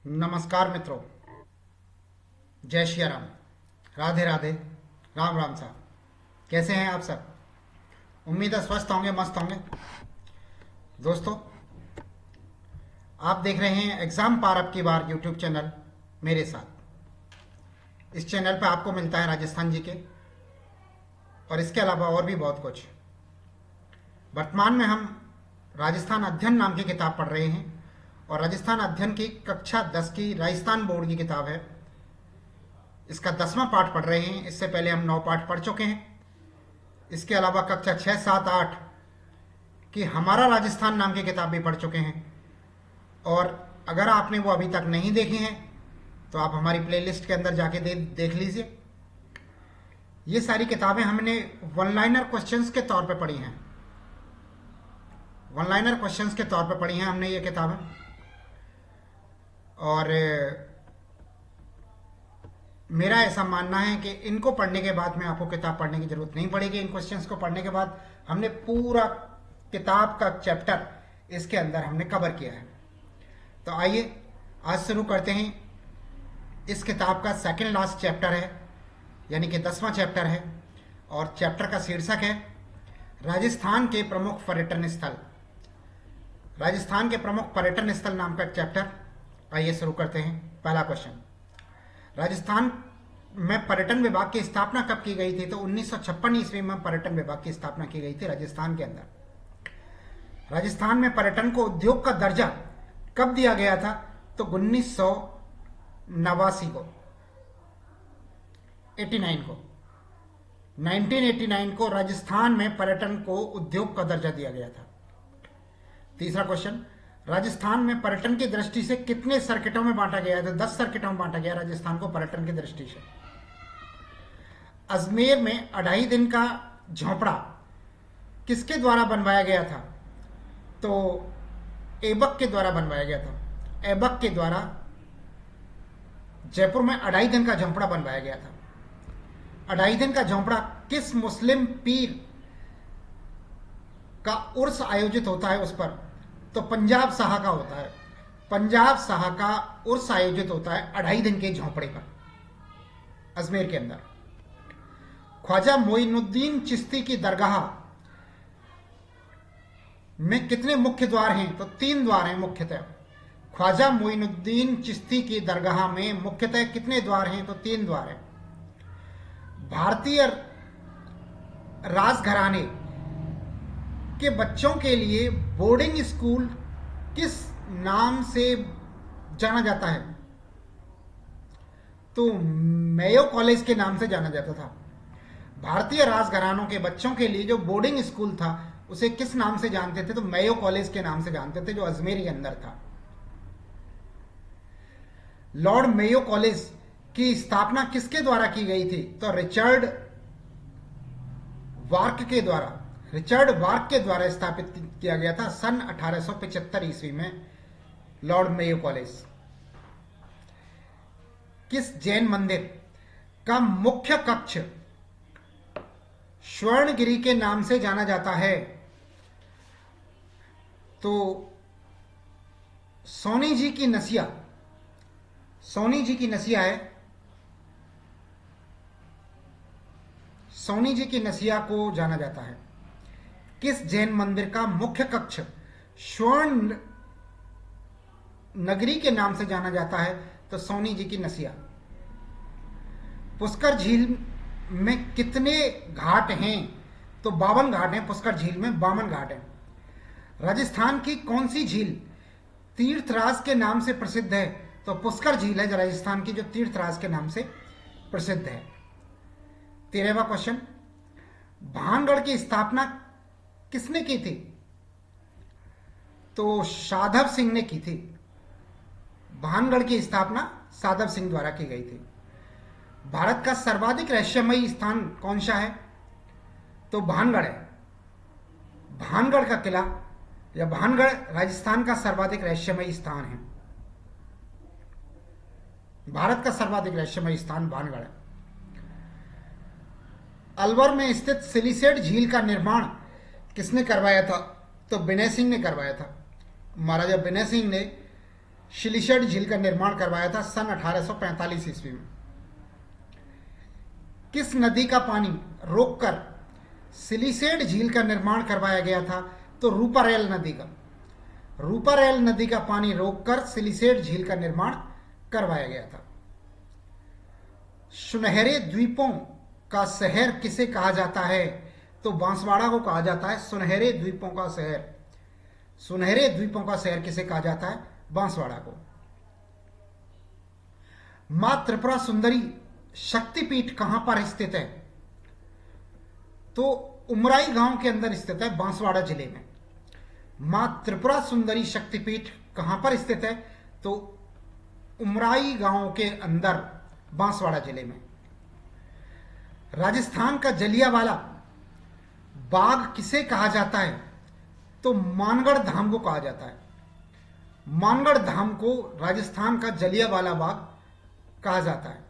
नमस्कार मित्रों। जय श्री राम। राधे राधे। राम राम साहब। कैसे हैं आप सब? उम्मीद है स्वस्थ होंगे, मस्त होंगे। दोस्तों, आप देख रहे हैं एग्जाम पार अब की बार यूट्यूब चैनल मेरे साथ। इस चैनल पर आपको मिलता है राजस्थान जी के और इसके अलावा और भी बहुत कुछ। वर्तमान में हम राजस्थान अध्ययन नाम की किताब पढ़ रहे हैं और राजस्थान अध्ययन की कक्षा 10 की राजस्थान बोर्ड की किताब है। इसका 10वां पाठ पढ़ रहे हैं। इससे पहले हम 9 पाठ पढ़ चुके हैं। इसके अलावा कक्षा 6, 7, 8 की हमारा राजस्थान नाम की किताब भी पढ़ चुके हैं। और अगर आपने वो अभी तक नहीं देखी हैं तो आप हमारी प्लेलिस्ट के अंदर जाके देख लीजिए। ये सारी किताबें हमने वन लाइनर क्वेश्चंस के तौर पे पढ़ी हैं। वन लाइनर क्वेश्चंस के तौर पे पढ़ी हैं हमने ये किताबें। और मेरा ऐसा मानना है कि इनको पढ़ने के बाद में आपको किताब पढ़ने की जरूरत नहीं पड़ेगी। इन क्वेश्चंस को पढ़ने के बाद हमने पूरा किताब का चैप्टर इसके अंदर हमने कवर किया है। तो आइए आज शुरू करते हैं। इस किताब का सेकंड लास्ट चैप्टर है, यानी कि 10वां चैप्टर है और चैप्टर का शीर्षक है राजस्थान के प्रमुख पर्यटन स्थल। राजस्थान के प्रमुख पर्यटन स्थल नाम का चैप्टर। आइए शुरू करते हैं। पहला क्वेश्चन, राजस्थान में पर्यटन विभाग की स्थापना कब की गई थी? तो 1956 ईस्वी में पर्यटन विभाग की स्थापना की गई थी राजस्थान के अंदर। राजस्थान में पर्यटन को उद्योग का दर्जा कब दिया गया था? तो 1989 को, 1989 को राजस्थान में पर्यटन को उद्योग का दर्जा दिया गया था। तीसरा क्वेश्चन, राजस्थान में पर्यटन की दृष्टि से कितने सर्किटों में बांटा गया है? तो 10 सर्किटों में बांटा गया राजस्थान को पर्यटन की दृष्टि से। अजमेर में 2.5 दिन का झोंपड़ा किसके द्वारा बनवाया गया था? तो ऐबक के द्वारा बनवाया गया था। ऐबक के द्वारा जयपुर में 2.5 दिन का झोंपड़ा बनवाया गया था। 2.5 दिन का झोंपड़ा किस मुस्लिम पीर का उर्स आयोजित होता है उस पर? तो पंजाब शाह का होता है। पंजाब शाह का उर्स आयोजित होता है 2.5 दिन के झोंपड़े पर अजमेर के अंदर। ख्वाजा मोइनुद्दीन चिश्ती की दरगाह में कितने मुख्य द्वार हैं? तो 3 द्वार हैं मुख्यतः। ख्वाजा मोइनुद्दीन चिश्ती की दरगाह में मुख्यतः कितने द्वार हैं? तो 3 द्वार हैं। भारतीय राजघराने के बच्चों के लिए बोर्डिंग स्कूल किस नाम से जाना जाता है? तो मेयो कॉलेज के नाम से जाना जाता था। भारतीय राजघरानों के बच्चों के लिए जो बोर्डिंग स्कूल था उसे किस नाम से जानते थे? तो मेयो कॉलेज के नाम से जानते थे, जो अजमेर के अंदर था। लॉर्ड मेयो कॉलेज की स्थापना किसके द्वारा की गई थी? तो रिचर्ड वार्क के द्वारा। रिचर्ड वार्क के द्वारा स्थापित किया गया था सन 1875 ईस्वी में लॉर्ड मेयो कॉलेज। किस जैन मंदिर का मुख्य कक्ष स्वर्णगिरी के नाम से जाना जाता है? तो सोनी जी की नसिया। सोनी जी की नसिया है। सोनी जी की नसिया को जाना जाता है। किस जैन मंदिर का मुख्य कक्ष स्वर्ण नगरी के नाम से जाना जाता है? तो सोनी जी की नसिया। पुष्कर झील में कितने घाट हैं? तो 52 घाट हैं। पुष्कर झील में 52 घाट हैं। राजस्थान की कौन सी झील तीर्थराज के नाम से प्रसिद्ध है? तो पुष्कर झील है जो राजस्थान की, जो तीर्थराज के नाम से प्रसिद्ध है। 13वां क्वेश्चन, भानगढ़ की स्थापना किसने की थी? तो साधव सिंह ने की थी। भानगढ़ की स्थापना साधव सिंह द्वारा की गई थी। भारत का सर्वाधिक रहस्यमयी स्थान कौन सा है? तो भानगढ़ है। भानगढ़ का किला या भानगढ़ राजस्थान का सर्वाधिक रहस्यमयी स्थान है। भारत का सर्वाधिक रहस्यमयी स्थान भानगढ़ है। अलवर में स्थित सिलिसेट झील का निर्माण किसने करवाया था? तो विनय सिंह ने करवाया था। महाराजा विनय सिंह ने सिलिसेट झील का निर्माण करवाया था सन 1845 ईस्वी में? किस नदी का पानी रोककर सिलिसेट झील का निर्माण करवाया गया था? तो रूपारेल नदी का। रूपारेल नदी का पानी रोककर सिलिसेट झील का निर्माण करवाया गया था। सुनहरे द्वीपों का शहर किसे कहा जाता है? तो बांसवाड़ा को कहा जाता है सुनहरे द्वीपों का शहर। सुनहरे द्वीपों का शहर किसे कहा जाता है? बांसवाड़ा को। मां त्रिपुरा सुंदरी शक्तिपीठ कहां पर स्थित है? तो उमराई गांव के अंदर स्थित है, बांसवाड़ा जिले में। मां त्रिपुरा सुंदरी शक्तिपीठ कहां पर स्थित है? तो उमराई गांव के अंदर, बांसवाड़ा जिले में। राजस्थान का जलियांवाला बाग किसे कहा जाता है? तो मानगढ़ धाम को कहा जाता है। मानगढ़ धाम को राजस्थान का जलियांवाला बाग कहा जाता है।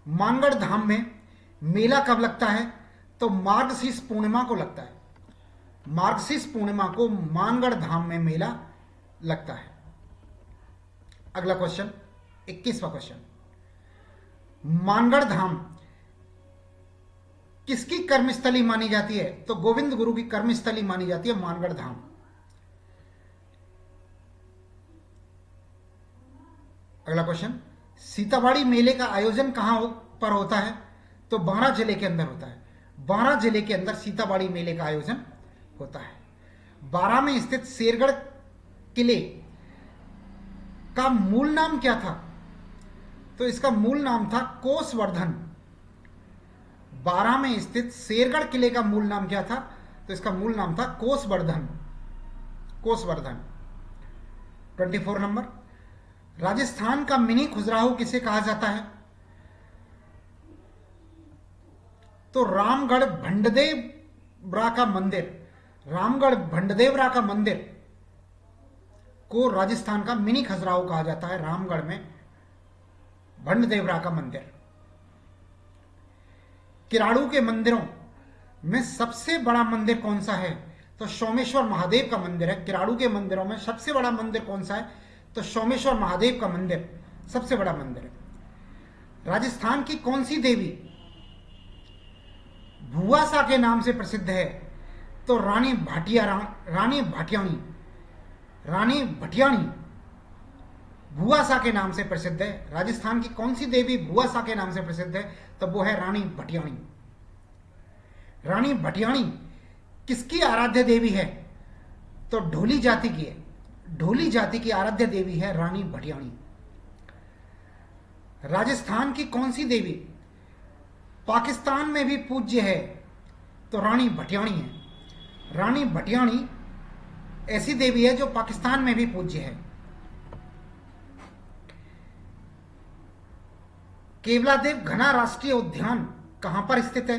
मानगढ़ धाम में मेला कब लगता है? तो मार्गशीर्ष पूर्णिमा को लगता है। मार्गशीर्ष पूर्णिमा को मानगढ़ धाम में मेला लगता है। अगला क्वेश्चन, 21वां क्वेश्चन। मानगढ़ धाम किसकी कर्मस्थली मानी जाती है? तो गोविंद गुरु की कर्मस्थली मानी जाती है मानगढ़ धाम। अगला क्वेश्चन, सीताबाड़ी मेले का आयोजन कहां पर होता है? तो बारां जिले के अंदर होता है। बारां जिले के अंदर सीताबाड़ी मेले का आयोजन होता है। बारां में स्थित शेरगढ़ किले का मूल नाम क्या था? तो इसका मूल नाम था कोसवर्धन। बारां में स्थित शेरगढ़ किले का मूल नाम क्या था? तो इसका मूल नाम था कोसवर्धन। कोसवर्धन। 24 नंबर, राजस्थान का मिनी खजुराहो किसे कहा जाता है? तो रामगढ़ भंडदेवरा का मंदिर, रामगढ़ भंडदेवरा का मंदिर को राजस्थान का मिनी खजुराहो कहा जाता है। रामगढ़ में भंडदेवरा का मंदिर। किराड़ू के मंदिरों में सबसे बड़ा मंदिर कौन सा है? तो सोमेश्वर महादेव का मंदिर है। किराड़ू के मंदिरों में सबसे बड़ा मंदिर कौन सा है? तो सोमेश्वर महादेव का मंदिर सबसे बड़ा मंदिर है। राजस्थान की कौन सी देवी भुआसा के नाम से प्रसिद्ध है? तो रानी भाटियाणी। रानी भटियाणी भुआसा के नाम से प्रसिद्ध है। राजस्थान की कौन सी देवी भुआसा के नाम से प्रसिद्ध है? तो वो है रानी भटियाणी। रानी भटियाणी किसकी आराध्य देवी है? तो ढोली जाति की है। ढोली जाति की आराध्य देवी है रानी भटियाणी। राजस्थान की कौन सी देवी पाकिस्तान में भी पूज्य है? तो रानी भटियाणी है। रानी भटियाणी ऐसी देवी है जो पाकिस्तान में भी पूज्य है। केवलादेव घना राष्ट्रीय उद्यान कहां पर स्थित है?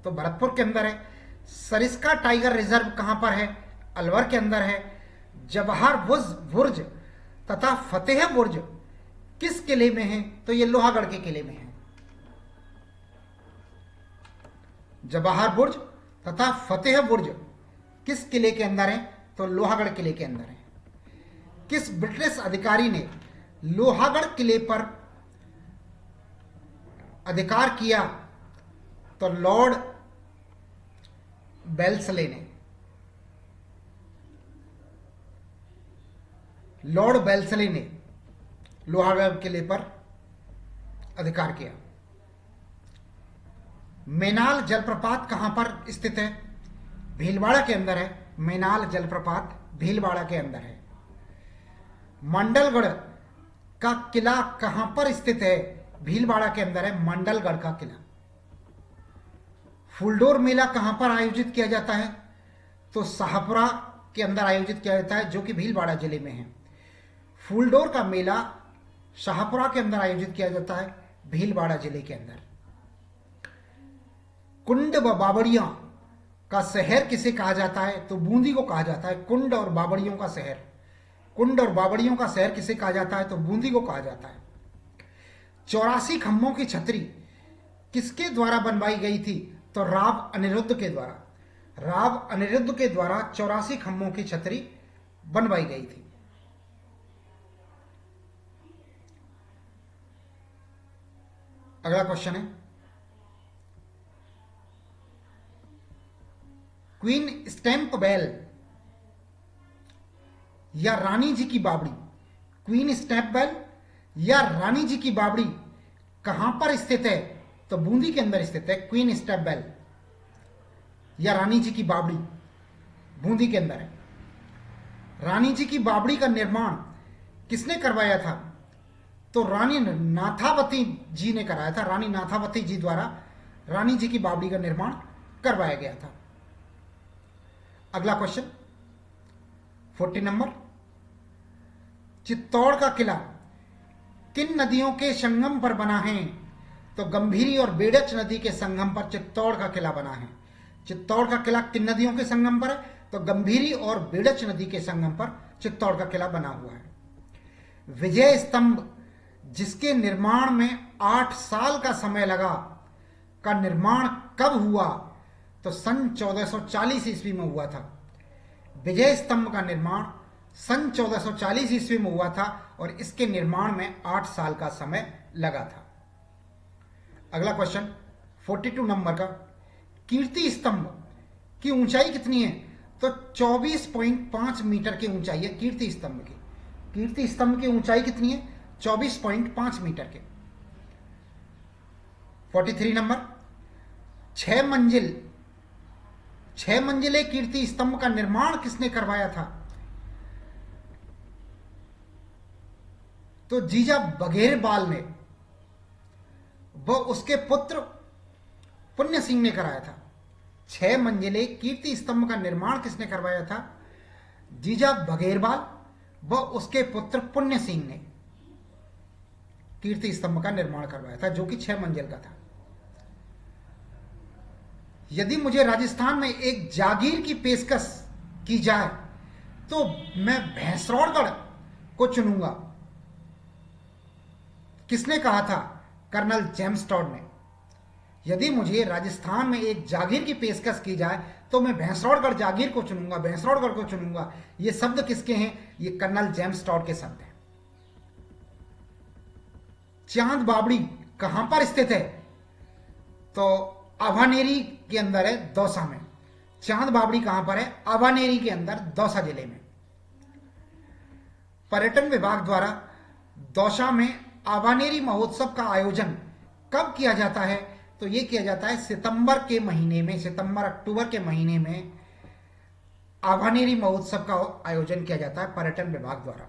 तो भरतपुर के अंदर है। सरिस्का टाइगर रिजर्व कहां पर है? अलवर के अंदर है। जवाहर बुर्ज तथा फतेह बुर्ज किस किले में है? तो ये लोहागढ़ के किले में है। जवाहर बुर्ज तथा फतेह बुर्ज किस किले के अंदर है? तो लोहागढ़ किले के अंदर है। किस ब्रिटिश अधिकारी ने लोहागढ़ किले पर अधिकार किया? तो लॉर्ड वेल्सले ने। लॉर्ड वेल्सले ने लोहागढ़ किले पर अधिकार किया। मेनाल जलप्रपात कहां पर स्थित है? भीलवाड़ा के अंदर है। मेनाल जलप्रपात भीलवाड़ा के अंदर है। मंडलगढ़ का किला कहां पर स्थित है? भीलवाड़ा के अंदर है मंडलगढ़ का किला। फुलडोर मेला कहां पर आयोजित किया जाता है? तो शाहपुरा के अंदर आयोजित किया जाता है, जो कि भीलवाड़ा जिले में है। फुलडोर का मेला शाहपुरा के अंदर आयोजित किया जाता है, भीलवाड़ा जिले के अंदर। कुंड व बावड़ियां का शहर किसे कहा जाता है? तो बूंदी को कहा जाता है। कुंड और बावड़ियों का शहर। कुंड और बावड़ियों का शहर किसे कहा जाता है? तो बूंदी को कहा जाता है। 84 खंभों की छतरी किसके द्वारा बनवाई गई थी? तो राव अनिरुद्ध के द्वारा। राव अनिरुद्ध के द्वारा 84 खंभों की छतरी बनवाई गई थी। अगला क्वेश्चन है, क्वीन स्टैंप बेल या रानी जी की बावड़ी, क्वीन स्टैंप बेल या रानी जी की बावड़ी कहां पर स्थित है? तो बूंदी के अंदर स्थित है क्वीन स्टैंप बेल या रानी जी की बावड़ी, बूंदी के अंदर है। रानी जी की बावड़ी का निर्माण किसने करवाया था? तो रानी नाथावती जी ने कराया था। रानी नाथावती जी द्वारा रानी जी की बावड़ी का निर्माण करवाया गया था। अगला क्वेश्चन 40 नंबर, चित्तौड़ का किला किन नदियों के संगम पर बना है? तो गंभीरी और बेड़च नदी के संगम पर चित्तौड़ का किला बना है। चित्तौड़ का किला किन नदियों के संगम पर है? तो गंभीरी और बेड़च नदी के संगम पर चित्तौड़ का किला बना हुआ है। विजय स्तंभ जिसके निर्माण में 8 साल का समय लगा, का निर्माण कब हुआ? तो सन 1440 ईस्वी में हुआ था। विजय स्तंभ का निर्माण सन 1440 ईस्वी में हुआ था और इसके निर्माण में 8 साल का समय लगा था। अगला क्वेश्चन 42 नंबर का, कीर्ति स्तंभ की ऊंचाई कितनी है? तो 24.5 मीटर की ऊंचाई है कीर्ति स्तंभ की। कीर्ति स्तंभ की ऊंचाई कितनी है? 24.5 मीटर के। 43 नंबर, 6 मंजिले कीर्ति स्तंभ का निर्माण किसने करवाया था? तो जीजा बघेरबाल ने, वो उसके पुत्र पुण्य सिंह ने कराया था। 6 मंजिले कीर्ति स्तंभ का निर्माण किसने करवाया था? जीजा बघेरबाल व उसके पुत्र पुण्य सिंह ने कीर्ति स्तंभ का निर्माण करवाया था, जो कि 6 मंजिल का था। यदि मुझे राजस्थान में एक जागीर की पेशकश की जाए तो मैं भैंसरौड़गढ़ को चुनूंगा। किसने कहा था? कर्नल जेम्स टॉड ने। यदि मुझे राजस्थान में एक जागीर की पेशकश की जाए तो मैं भैंसरौड़गढ़ जागीर को चुनूंगा, भैंसरौड़गढ़ को चुनूंगा। ये शब्द किसके हैं? ये कर्नल जेम्स टॉड के शब्द हैं। चांद बावड़ी कहां पर स्थित है? तो अभानेरी के अंदर है, दौसा में। चांद बावड़ी कहां पर है? अभानेरी के अंदर, दौसा जिले में। पर्यटन विभाग द्वारा दौसा में अभानेरी महोत्सव का आयोजन कब किया जाता है? तो यह किया जाता है सितंबर के महीने में, सितंबर अक्टूबर के महीने में अभानेरी महोत्सव का आयोजन किया जाता है पर्यटन विभाग द्वारा।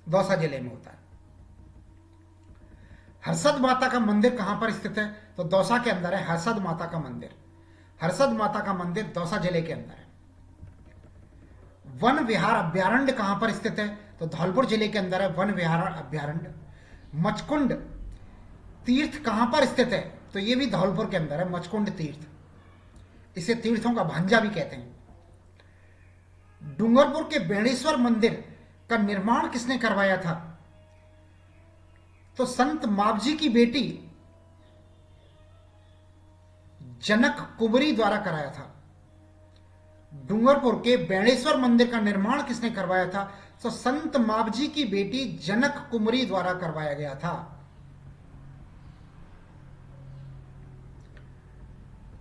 दौसा जिले में होता है। हर्षद माता का मंदिर कहां पर स्थित है? तो दौसा के अंदर है हर्षद माता का मंदिर। हर्षद माता का मंदिर दौसा जिले के अंदर है। वन विहार अभ्यारण्य कहां पर स्थित है? तो धौलपुर जिले के अंदर है वन विहार अभ्यारण्य। मचकुंड तीर्थ कहां पर स्थित है? तो यह भी धौलपुर के अंदर है, मचकुंड तीर्थ। इसे तीर्थों का भांजा भी कहते हैं। डूंगरपुर के बेणेश्वर मंदिर का निर्माण किसने करवाया था? तो संत मावजी की बेटी जनक कुंवरी द्वारा कराया था। डूंगरपुर के बेणेश्वर मंदिर का निर्माण किसने करवाया था? तो संत मावजी की बेटी जनक कुंवरी द्वारा करवाया गया था।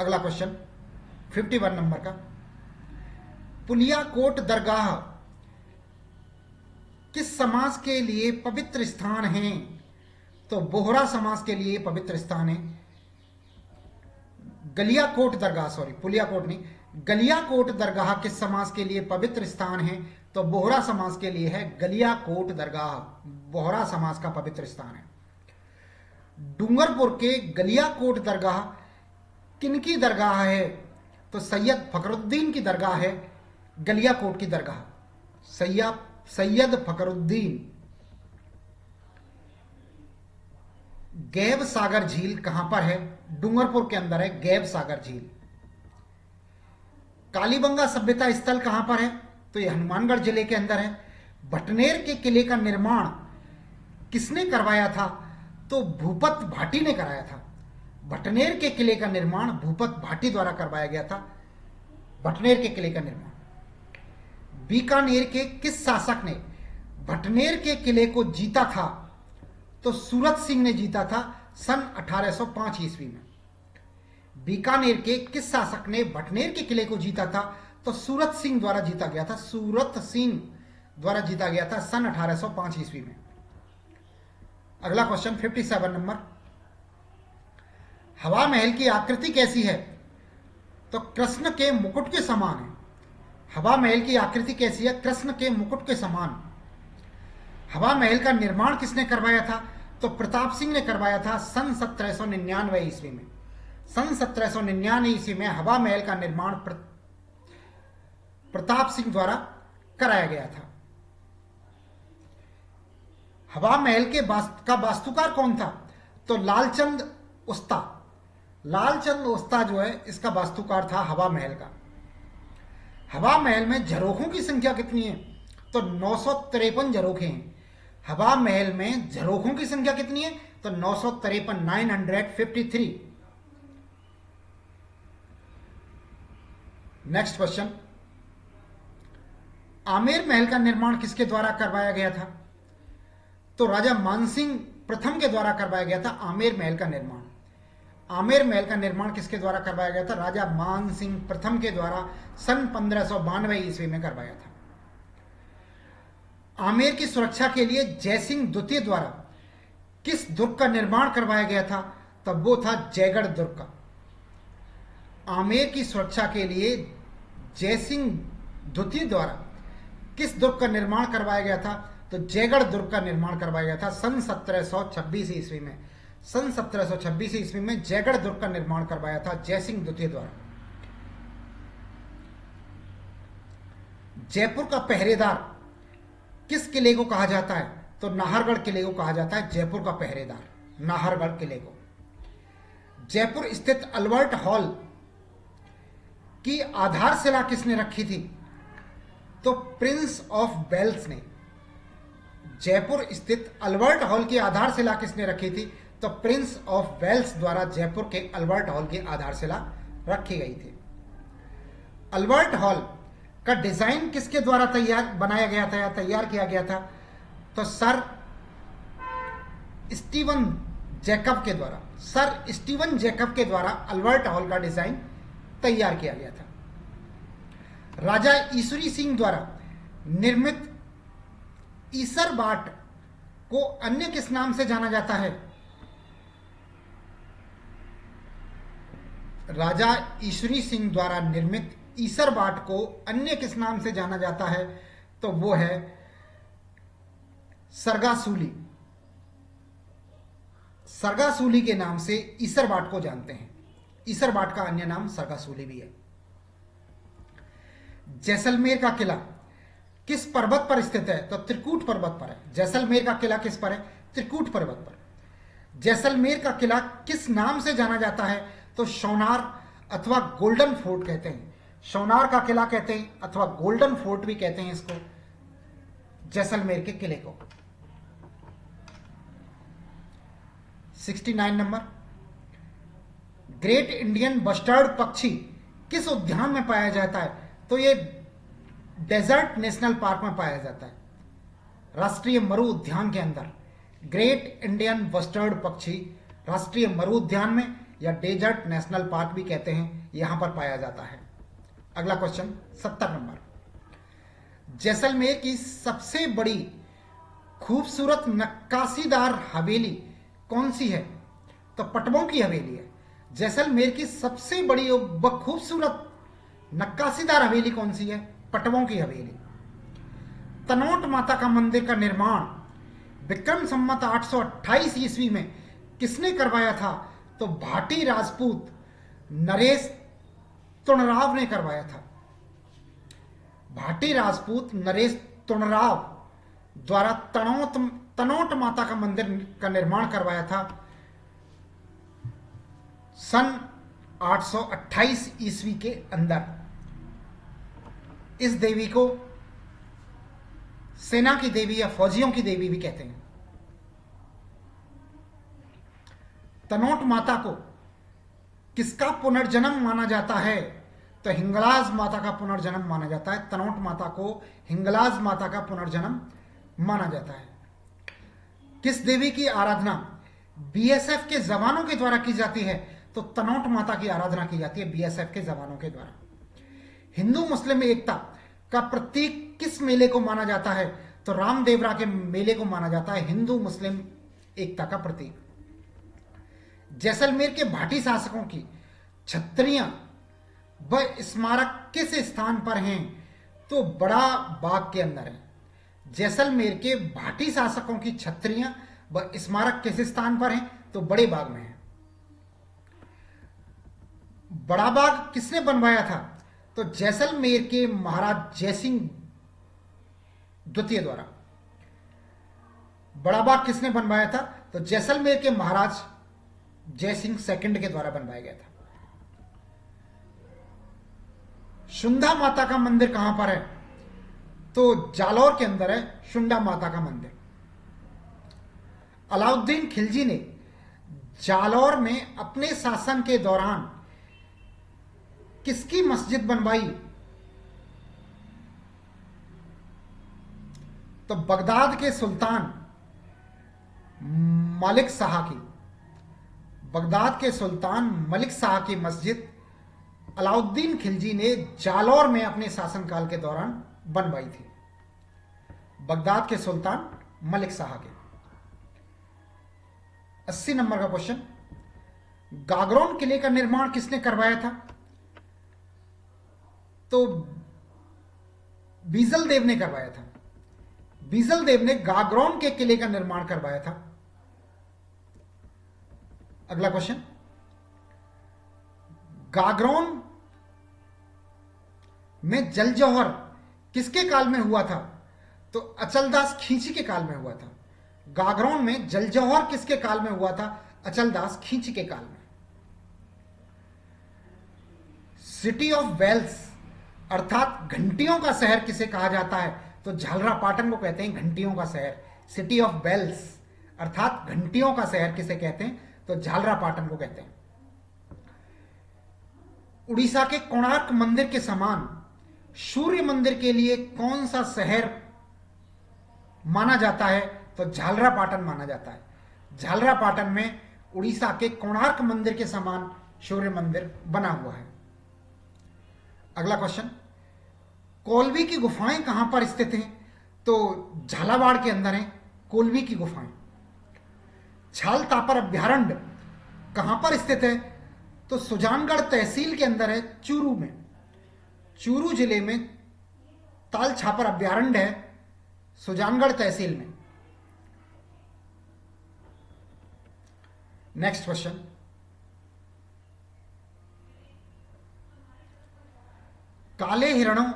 अगला क्वेश्चन 51 नंबर का, पुलियाकोट दरगाह किस समाज के लिए पवित्र स्थान है? तो बोहरा समाज के लिए पवित्र स्थान है। गलियाकोट दरगाह, सॉरी पुलियाकोट नहीं, गलियाकोट दरगाह किस समाज के लिए पवित्र स्थान है? तो बोहरा समाज के लिए है गलियाकोट दरगाह, बोहरा समाज का पवित्र स्थान है। डूंगरपुर के गलियाकोट दरगाह किनकी दरगाह है? तो सैयद फखरुद्दीन की दरगाह है गलियाकोट की दरगाह, सैयद फखरुद्दीन। गैब सागर झील कहां पर है? डूंगरपुर के अंदर है गैब सागर झील। कालीबंगा सभ्यता स्थल कहां पर है? तो यह हनुमानगढ़ जिले के अंदर है। भटनेर के किले का निर्माण किसने करवाया था? तो भूपत भाटी ने कराया था। भटनेर के किले का निर्माण भूपत भाटी द्वारा करवाया गया था। भटनेर के किले का निर्माण। बीकानेर के किस शासक ने भटनेर के किले को जीता था? तो सूरत सिंह ने जीता था। सन 1805 ईस्वी में। बीकानेर के किस शासक ने भटनेर के किले को जीता था? तो सूरत सिंह द्वारा जीता गया था, सूरत सिंह द्वारा जीता गया था सन 1805 ईस्वी में। अगला क्वेश्चन 57 नंबर, हवा महल की आकृति कैसी है? तो कृष्ण के मुकुट के समान है। हवा महल की आकृति कैसी है? कृष्ण के मुकुट के समान। हवा महल का निर्माण किसने करवाया था? तो प्रताप सिंह ने करवाया था सन 1799 ईस्वी में। सन 1799 ईस्वी में हवा महल का निर्माण प्रताप सिंह द्वारा कराया गया था। हवा महल के का वास्तुकार कौन था? तो लालचंद उस्ता। लालचंद उस्ता जो है इसका वास्तुकार था हवा महल का। हवा महल में झरोखों की संख्या कितनी है? तो 953 झरोखे हैं। हवा महल में झरोखों की संख्या कितनी है? तो 953, 953। नेक्स्ट क्वेश्चन, आमेर महल का निर्माण किसके द्वारा करवाया गया था? तो राजा मानसिंह प्रथम के द्वारा करवाया गया था आमेर महल का निर्माण। आमेर महल का निर्माण किसके द्वारा करवाया गया था? राजा मानसिंह प्रथम के द्वारा सन 1592 ईस्वी में करवाया था। आमेर की सुरक्षा के लिए जयसिंह द्वितीय द्वारा किस दुर्ग का निर्माण करवाया गया था? तब वो था जयगढ़ दुर्ग का। आमेर की सुरक्षा के लिए जयसिंह द्वितीय द्वारा किस दुर्ग का निर्माण करवाया गया था? तो जयगढ़ दुर्ग का निर्माण करवाया गया था सन 1726 ईस्वी में। सन 1726 ईस्वी में जयगढ़ दुर्ग का निर्माण करवाया था जयसिंह द्वितीय द्वारा। जयपुर का पहरेदार किस किले को कहा जाता है? तो नाहरगढ़ किले को कहा जाता है जयपुर का पहरेदार, नाहरगढ़ किले को। जयपुर स्थित अल्बर्ट हॉल की आधारशिला किसने रखी थी? तो प्रिंस ऑफ वेल्स ने। जयपुर स्थित अल्बर्ट हॉल की आधारशिला किसने रखी थी? तो प्रिंस ऑफ वेल्स द्वारा जयपुर के अल्बर्ट हॉल की आधारशिला रखी गई थी। अल्बर्ट हॉल का डिजाइन किसके द्वारा बनाया गया था या तैयार किया गया था? तो सर स्टीवन जैकब के द्वारा। सर स्टीवन जैकब के द्वारा अल्बर्ट हॉल का डिजाइन तैयार किया गया था। राजा ईश्वरी सिंह द्वारा निर्मित ईसर बाट को अन्य किस नाम से जाना जाता है? राजा ईश्वरी सिंह द्वारा निर्मित ईसर बाट को अन्य किस नाम से जाना जाता है? तो वो है सरगासूली। सरगासूली के नाम से ईसर बाट को जानते हैं। ईसर बाट का अन्य नाम सरगासूली भी है। जैसलमेर का किला किस पर्वत पर स्थित है? तो त्रिकूट पर्वत पर है। जैसलमेर का किला किस पर है? त्रिकूट पर्वत पर। जैसलमेर का किला किस नाम से जाना जाता है? तो सोनार अथवा गोल्डन फोर्ट कहते हैं। सोनार का किला कहते हैं अथवा गोल्डन फोर्ट भी कहते हैं इसको, जैसलमेर के किले को। 69 नंबर, ग्रेट इंडियन बस्टर्ड पक्षी किस उद्यान में पाया जाता है? तो ये डेजर्ट नेशनल पार्क में पाया जाता है, राष्ट्रीय मरु उद्यान के अंदर। ग्रेट इंडियन बस्टर्ड पक्षी राष्ट्रीय मरु उद्यान में या डेजर्ट नेशनल पार्क भी कहते हैं, यहां पर पाया जाता है। अगला क्वेश्चन 70 नंबर, जैसलमेर की सबसे बड़ी खूबसूरत नक्काशीदार हवेली कौन सी है? तो पटबों की हवेली है। जैसलमेर की सबसे बड़ी व खूबसूरत नक्काशीदार हवेली कौन सी है? पटबों की हवेली। तनोट माता का मंदिर का निर्माण विक्रम संवत 828 ईस्वी में किसने करवाया था? तो भाटी राजपूत नरेश तुणराव ने करवाया था। भाटी राजपूत नरेश तुणराव द्वारा तनोट माता का मंदिर का निर्माण करवाया था सन 828 ईस्वी के अंदर। इस देवी को सेना की देवी या फौजियों की देवी भी कहते हैं। तनोट माता को किसका पुनर्जन्म माना जाता है? तो हिंगलाज माता का पुनर्जन्म माना जाता है। तनोट माता को हिंगलाज माता का पुनर्जन्म माना जाता है। किस देवी की आराधना बीएसएफ के जवानों के द्वारा की जाती है तो तनोट माता की आराधना की जाती है बीएसएफ के जवानों के द्वारा। हिंदू मुस्लिम एकता का प्रतीक किस मेले को माना जाता है? तो रामदेवरा के मेले को माना जाता है हिंदू मुस्लिम एकता का प्रतीक। जैसलमेर के भाटी शासकों की छत्रियां व स्मारक किस स्थान पर हैं? तो बड़ा बाग के अंदर है। जैसलमेर के भाटी शासकों की छत्रियां व स्मारक किस स्थान पर हैं? तो बड़े बाग में है। बड़ा बाग किसने बनवाया था? तो जैसलमेर के महाराज जयसिंह द्वितीय द्वारा। बड़ा बाग किसने बनवाया था? तो जैसलमेर के महाराज जयसिंह सेकंड के द्वारा बनवाया गया था। शुंडा माता का मंदिर कहां पर है? तो जालौर के अंदर है शुंडा माता का मंदिर। अलाउद्दीन खिलजी ने जालौर में अपने शासन के दौरान किसकी मस्जिद बनवाई? तो बगदाद के सुल्तान मलिक शाह की। बगदाद के सुल्तान मलिक शाह की मस्जिद अलाउद्दीन खिलजी ने जालौर में अपने शासनकाल के दौरान बनवाई थी। बगदाद के सुल्तान मलिक शाह के। 80 नंबर का क्वेश्चन, गागरोन किले का निर्माण किसने करवाया था? तो बीजल देव ने करवाया था। बीजल देव ने गागरोन के किले का निर्माण करवाया था। अगला क्वेश्चन, गागरोन में जल जौहर किसके काल में हुआ था? तो अचलदास खींची के काल में हुआ था। गागरोन में जल जौहर किसके काल में हुआ था? अचलदास खींची के काल में। सिटी ऑफ बेल्स अर्थात घंटियों का शहर किसे कहा जाता है? तो झालरापाटन को कहते हैं घंटियों का शहर। सिटी ऑफ बेल्स अर्थात घंटियों का शहर किसे कहते हैं? तो झालरापाटन को कहते हैं। उड़ीसा के कोणार्क मंदिर के समान सूर्य मंदिर के लिए कौन सा शहर माना जाता है? तो झालरापाटन माना जाता है। झालरापाटन में उड़ीसा के कोणार्क मंदिर के समान सूर्य मंदिर बना हुआ है। अगला क्वेश्चन, कोलवी की गुफाएं कहां पर स्थित हैं? तो झालावाड़ के अंदर है कोलवी की गुफाएं। छाल तापर अभ्यारण्य कहां पर स्थित है? तो सुजानगढ़ तहसील के अंदर है चूरू में। चूरू जिले में ताल छापर अभ्यारण्य है सुजानगढ़ तहसील में। नेक्स्ट क्वेश्चन, काले हिरणों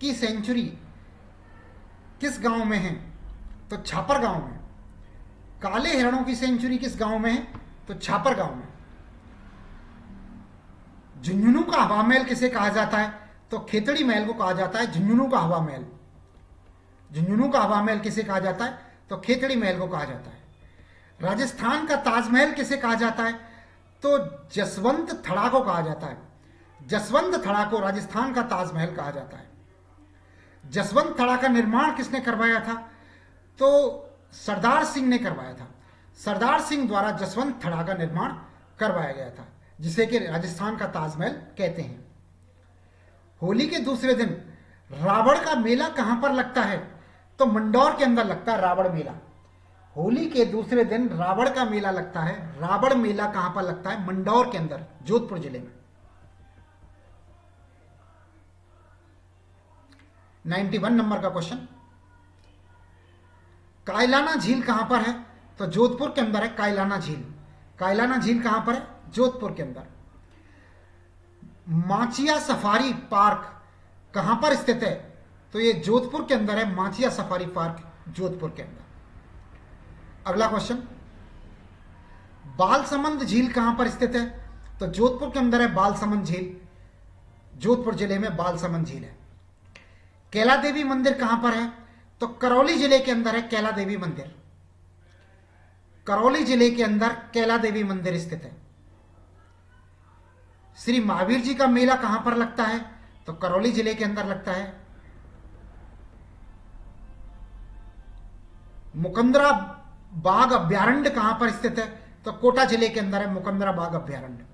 की सेंचुरी किस गांव में है? तो छापर गांव में। काले हिरणों की सेंचुरी किस गांव में है? तो छापर गांव में। झुंझुनू का हवा महल किसे कहा जाता है? तो खेतड़ी महल को कहा जाता है झुंझुनू का हवा महल। झुंझुनू का हवा महल किसे कहा जाता है? तो खेतड़ी महल को कहा जाता है। राजस्थान का ताजमहल किसे कहा जाता है? तो जसवंत थड़ा को कहा जाता है। जसवंत थड़ा को राजस्थान का ताजमहल कहा जाता है। जसवंत थड़ा का निर्माण किसने करवाया था? तो सरदार सिंह ने करवाया था। सरदार सिंह द्वारा जसवंत थड़ा का निर्माण करवाया गया था, जिसे कि राजस्थान का ताजमहल कहते हैं। होली के दूसरे दिन रावण का मेला कहां पर लगता है? तो मंदौर के अंदर लगता है रावण मेला। होली के दूसरे दिन रावण का मेला लगता है। रावण मेला कहां पर लगता है? मंदौर के अंदर, जोधपुर जिले में। 91 नंबर का क्वेश्चन, कायलाना झील कहां पर है? तो जोधपुर के अंदर है कायलाना झील। कायलाना झील कहां पर है? जोधपुर के अंदर। माचिया सफारी पार्क कहां पर स्थित है? तो ये जोधपुर के अंदर है माचिया सफारी पार्क, जोधपुर के अंदर। अगला क्वेश्चन, बालसमंद झील कहां पर स्थित है? तो जोधपुर के अंदर है बालसमंद झील। जोधपुर जिले में बालसमंद झील है। कैला देवी मंदिर कहां पर है? तो करौली जिले के अंदर है कैला देवी मंदिर। करौली जिले के अंदर कैला देवी मंदिर स्थित है। श्री महावीर जी का मेला कहां पर लगता है? तो करौली जिले के अंदर लगता है। मुकंदरा बाघ अभ्यारण्य कहां पर स्थित है? तो कोटा जिले के अंदर है मुकंदरा बाघ अभ्यारण्य।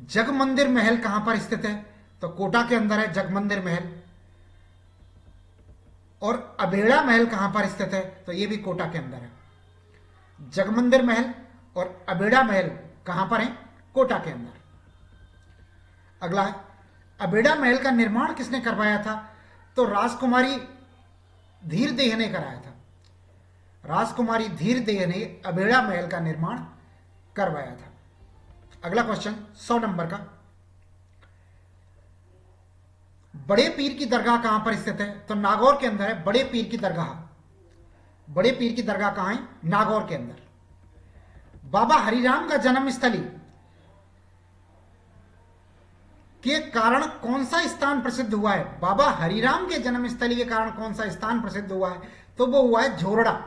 जग मंदिर महल कहां पर स्थित है? तो कोटा के अंदर है जग मंदिर महल। और अबेड़ा महल कहां पर स्थित है? तो यह भी कोटा के अंदर है। जगमंदिर महल और अबेड़ा महल कहां पर है? कोटा के अंदर। अगला है, अबेड़ा महल का निर्माण किसने करवाया था? तो राजकुमारी धीरदेह ने कराया था। राजकुमारी धीरदेह ने अबेड़ा महल का निर्माण करवाया था। अगला क्वेश्चन 100 नंबर का, बड़े पीर की दरगाह कहां पर स्थित है? तो नागौर के अंदर है बड़े पीर की दरगाह। बड़े पीर की दरगाह कहां है? नागौर के अंदर। बाबा हरिराम का जन्म स्थली के कारण कौन सा स्थान प्रसिद्ध हुआ है? बाबा हरिराम के जन्म स्थली के कारण कौन सा स्थान प्रसिद्ध हुआ है? तो वो हुआ है झोरड़ा।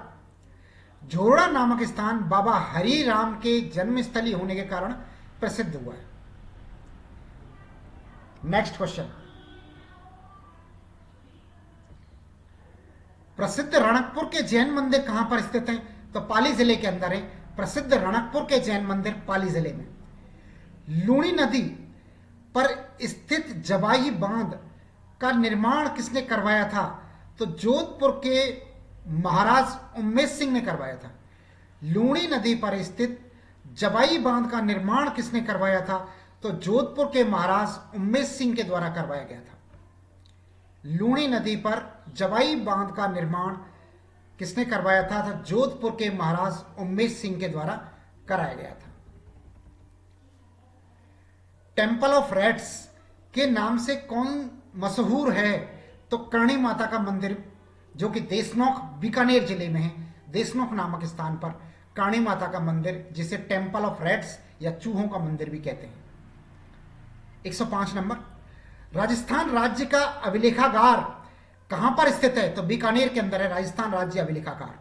झोरड़ा नामक स्थान बाबा हरिराम के जन्म स्थली होने के कारण प्रसिद्ध हुआ है। नेक्स्ट क्वेश्चन, प्रसिद्ध रणकपुर के जैन मंदिर कहां पर स्थित हैं? तो पाली जिले के अंदर है प्रसिद्ध रणकपुर के जैन मंदिर, पाली जिले में। लूणी नदी पर स्थित जवाई बांध का निर्माण किसने करवाया था? तो जोधपुर के महाराज उम्मेद सिंह ने करवाया था। लूणी नदी पर स्थित जवाई बांध का निर्माण किसने करवाया था? तो जोधपुर के महाराज उम्मेद सिंह के द्वारा करवाया गया था। लूणी नदी पर जवाई बांध का निर्माण किसने करवाया था? तो जोधपुर के महाराज उम्मेद सिंह के द्वारा कराया गया था। टेंपल ऑफ रैट्स के नाम से कौन मशहूर है? तो करणी माता का मंदिर, जो कि देशनोक बीकानेर जिले में है। देशनोक नामक स्थान पर करणी माता का मंदिर, जिसे टेंपल ऑफ रैट्स या चूहों का मंदिर भी कहते हैं। 105 नंबर, राजस्थान राज्य का अभिलेखागार कहां पर स्थित है? तो बीकानेर के अंदर है राजस्थान राज्य अभिलेखागार।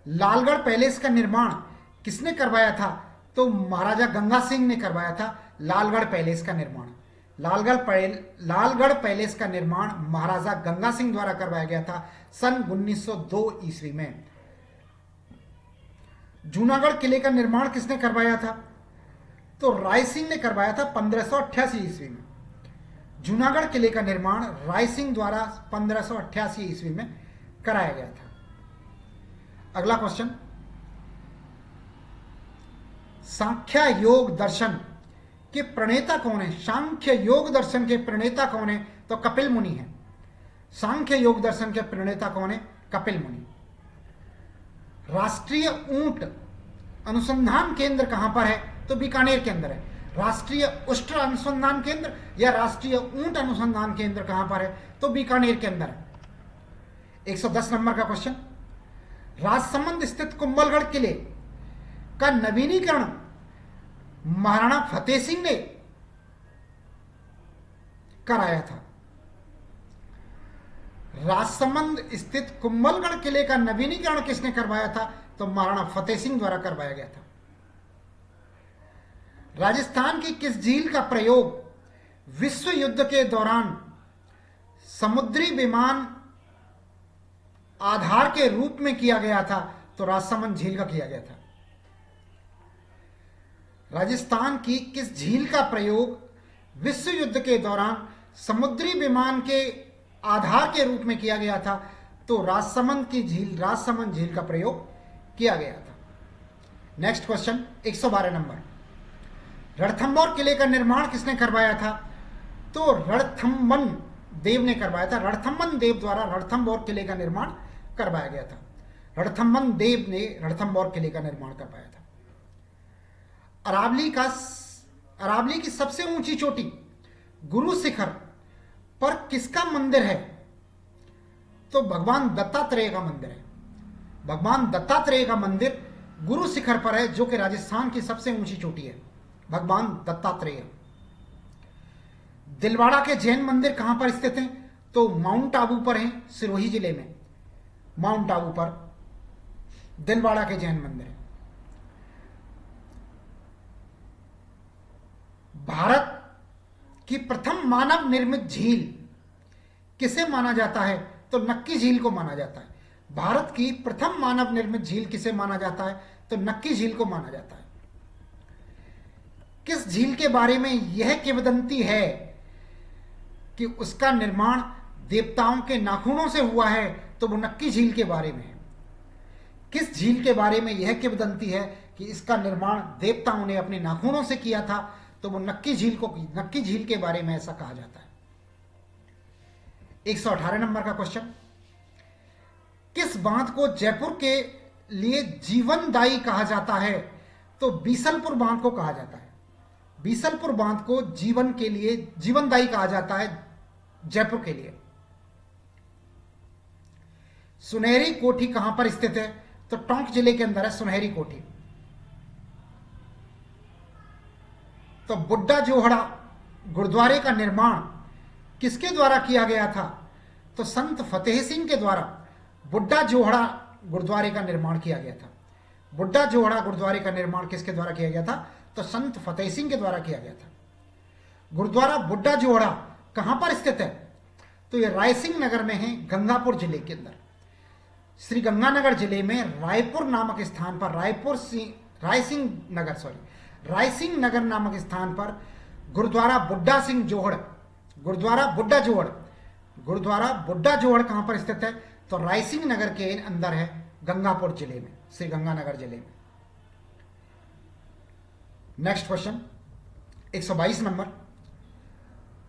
लालगढ़ पैलेस का निर्माण किसने करवाया था? तो महाराजा गंगा सिंह ने करवाया था लालगढ़ पैलेस का निर्माण। लालगढ़ पैलेस का निर्माण महाराजा गंगा सिंह द्वारा करवाया गया था सन 1902 ईस्वी में। जूनागढ़ किले का निर्माण किसने करवाया था? तो राय सिंह ने करवाया था 1588 ईस्वी में। जूनागढ़ किले का निर्माण राय सिंह द्वारा 1588 ईस्वी में कराया गया था। अगला क्वेश्चन, सांख्य योग दर्शन के प्रणेता कौन है? सांख्य योग दर्शन के प्रणेता कौन है? तो कपिल मुनि है। सांख्य योग दर्शन के प्रणेता कौन है? कपिल मुनि। राष्ट्रीय ऊंट अनुसंधान केंद्र कहां पर है? तो बीकानेर के अंदर है। राष्ट्रीय उष्ट्र अनुसंधान केंद्र या राष्ट्रीय ऊंट अनुसंधान केंद्र कहां पर है? तो बीकानेर के अंदर है। 110 नंबर का क्वेश्चन, राजसमंद स्थित कुंभलगढ़ किले का नवीनीकरण महाराणा फतेह सिंह ने कराया था। राजसमंद स्थित कुंभलगढ़ किले का नवीनीकरण किसने करवाया था? तो महाराणा फतेह सिंह द्वारा करवाया गया था। राजस्थान की किस झील का प्रयोग विश्व युद्ध के दौरान समुद्री विमान आधार के रूप में किया गया था? तो राजसमंद झील का किया गया था। राजस्थान की किस झील का प्रयोग विश्व युद्ध के दौरान समुद्री विमान के आधार के रूप में किया गया था? तो राजसमंद झील का प्रयोग किया गया था। नेक्स्ट क्वेश्चन 112 नंबर, रणथंभौर किले का निर्माण किसने करवाया था? तो रणथंभन देव ने करवाया था। रणथंभन देव द्वारा रणथंभौर किले का निर्माण करवाया गया था। रणथंभन देव ने रणथंभौर किले का निर्माण करवाया था। अरावली की सबसे ऊंची चोटी गुरु शिखर पर किसका मंदिर है? तो भगवान दत्तात्रेय का मंदिर है। भगवान दत्तात्रेय का मंदिर गुरु शिखर पर है, जो कि राजस्थान की सबसे ऊंची चोटी है। भगवान दत्तात्रेय। दिलवाड़ा के जैन मंदिर कहां पर स्थित हैं? तो माउंट आबू पर हैं, सिरोही जिले में। माउंट आबू पर दिलवाड़ा के जैन मंदिर है। भारत की प्रथम मानव निर्मित झील किसे माना जाता है? तो नक्की झील को माना जाता है। भारत की प्रथम मानव निर्मित झील किसे माना जाता है? तो नक्की झील को माना जाता है। किस झील के बारे में यह किंवदंती है कि उसका निर्माण देवताओं के नाखूनों से हुआ है? तो वो नक्की झील के बारे में है। किस झील के बारे में यह किंवदंती है कि इसका निर्माण देवताओं ने अपने नाखूनों से किया था? तो वो नक्की झील के बारे में ऐसा कहा जाता है। 118 नंबर का क्वेश्चन, किस बांध को जयपुर के लिए जीवनदायी कहा जाता है? तो बीसलपुर बांध को कहा जाता है। बीसलपुर बांध को जीवन के लिए जीवनदायी कहा जाता है जयपुर के लिए। सुनहरी कोठी कहां पर स्थित है? तो टोंक जिले के अंदर है सुनहरी कोठी। तो बुड्ढा जोहड़ा गुरुद्वारे का निर्माण किसके द्वारा किया गया था? तो संत फतेह सिंह के द्वारा बुड्ढा जोहड़ा गुरुद्वारे का निर्माण किया गया था। बुड्ढा जोहड़ा गुरुद्वारे का निर्माण किसके द्वारा किया गया था? तो संत फतेह सिंह के द्वारा किया गया था। गुरुद्वारा बुड्ढा जोहड़ा कहां पर स्थित है? तो यह रायसिंह नगर में है, गंगापुर जिले के अंदर। श्री गंगानगर जिले में रायपुर नामक स्थान पर रायसिंह नगर नामक स्थान पर गुरुद्वारा बुड्ढा जोहड़ कहां पर स्थित है? तो रायसिंह नगर के अंदर है, गंगापुर जिले में, श्री गंगानगर जिले में। नेक्स्ट क्वेश्चन 122 नंबर,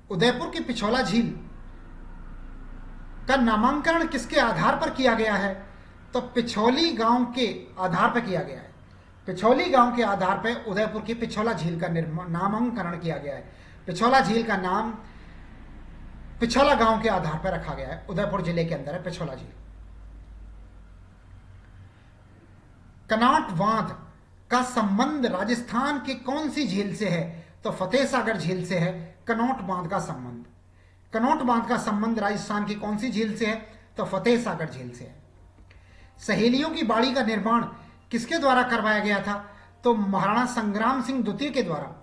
उदयपुर की पिछौला झील का नामांकन किसके आधार पर किया गया है? तो पिछौली गांव के आधार पर किया गया है। पिछौली गांव के आधार पर उदयपुर की पिछौला झील का नामांकन किया गया है। पिछौला झील का नाम पिछौला गांव के आधार पर रखा गया है। उदयपुर जिले के अंदर है पिछौला झील। कनॉट बांध का संबंध राजस्थान की कौन सी झील से है? तो फतेह सागर झील से है कनॉट बांध का संबंध। कनॉट बांध का संबंध राजस्थान की कौन सी झील से है? तो फतेह सागर झील से है। सहेलियों की बाड़ी का निर्माण किसके द्वारा करवाया गया था? तो महाराणा संग्राम सिंह द्वितीय के द्वारा।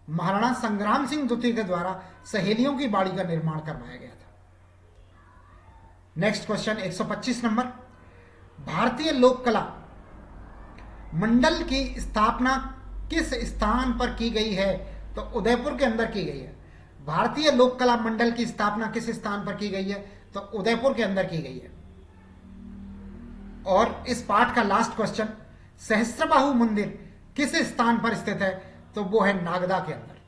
महाराणा संग्राम सिंह द्वितीय के द्वारा सहेलियों की बाड़ी का निर्माण करवाया गया था। नेक्स्ट क्वेश्चन 125 नंबर, भारतीय लोक कला मंडल की स्थापना किस स्थान पर की गई है? तो उदयपुर के अंदर की गई है। भारतीय लोक कला मंडल की स्थापना किस स्थान पर की गई है? तो उदयपुर के अंदर की गई है। और इस पाठ का लास्ट क्वेश्चन, सहस्त्रबाहु मंदिर किस स्थान पर स्थित है? तो वो है नागदा के अंदर।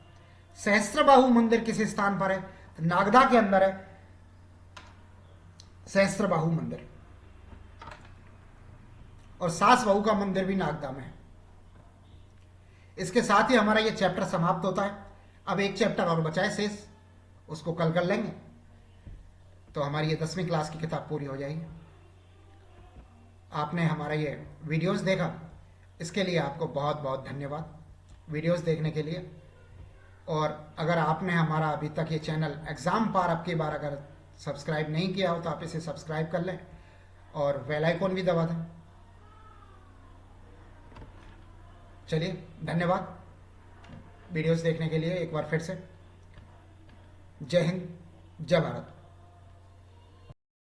सहस्त्रबाहु मंदिर किस स्थान पर है? तो नागदा के अंदर है सहस्त्रबाहु मंदिर। और सास बहू का मंदिर भी नागदा में है। इसके साथ ही हमारा ये चैप्टर समाप्त होता है। अब एक चैप्टर और बचा है शेष, उसको कल कर लेंगे तो हमारी ये 10वीं क्लास की किताब पूरी हो जाएगी। आपने हमारा ये वीडियोस देखा, इसके लिए आपको बहुत बहुत धन्यवाद वीडियोस देखने के लिए। और अगर आपने हमारा अभी तक ये चैनल एग्जाम पार अब की बार अगर सब्सक्राइब नहीं किया हो तो आप इसे सब्सक्राइब कर लें और बेल आइकॉन भी दबा दें। चलिए, धन्यवाद वीडियोस देखने के लिए एक बार फिर से। जय हिंद, जय भारत।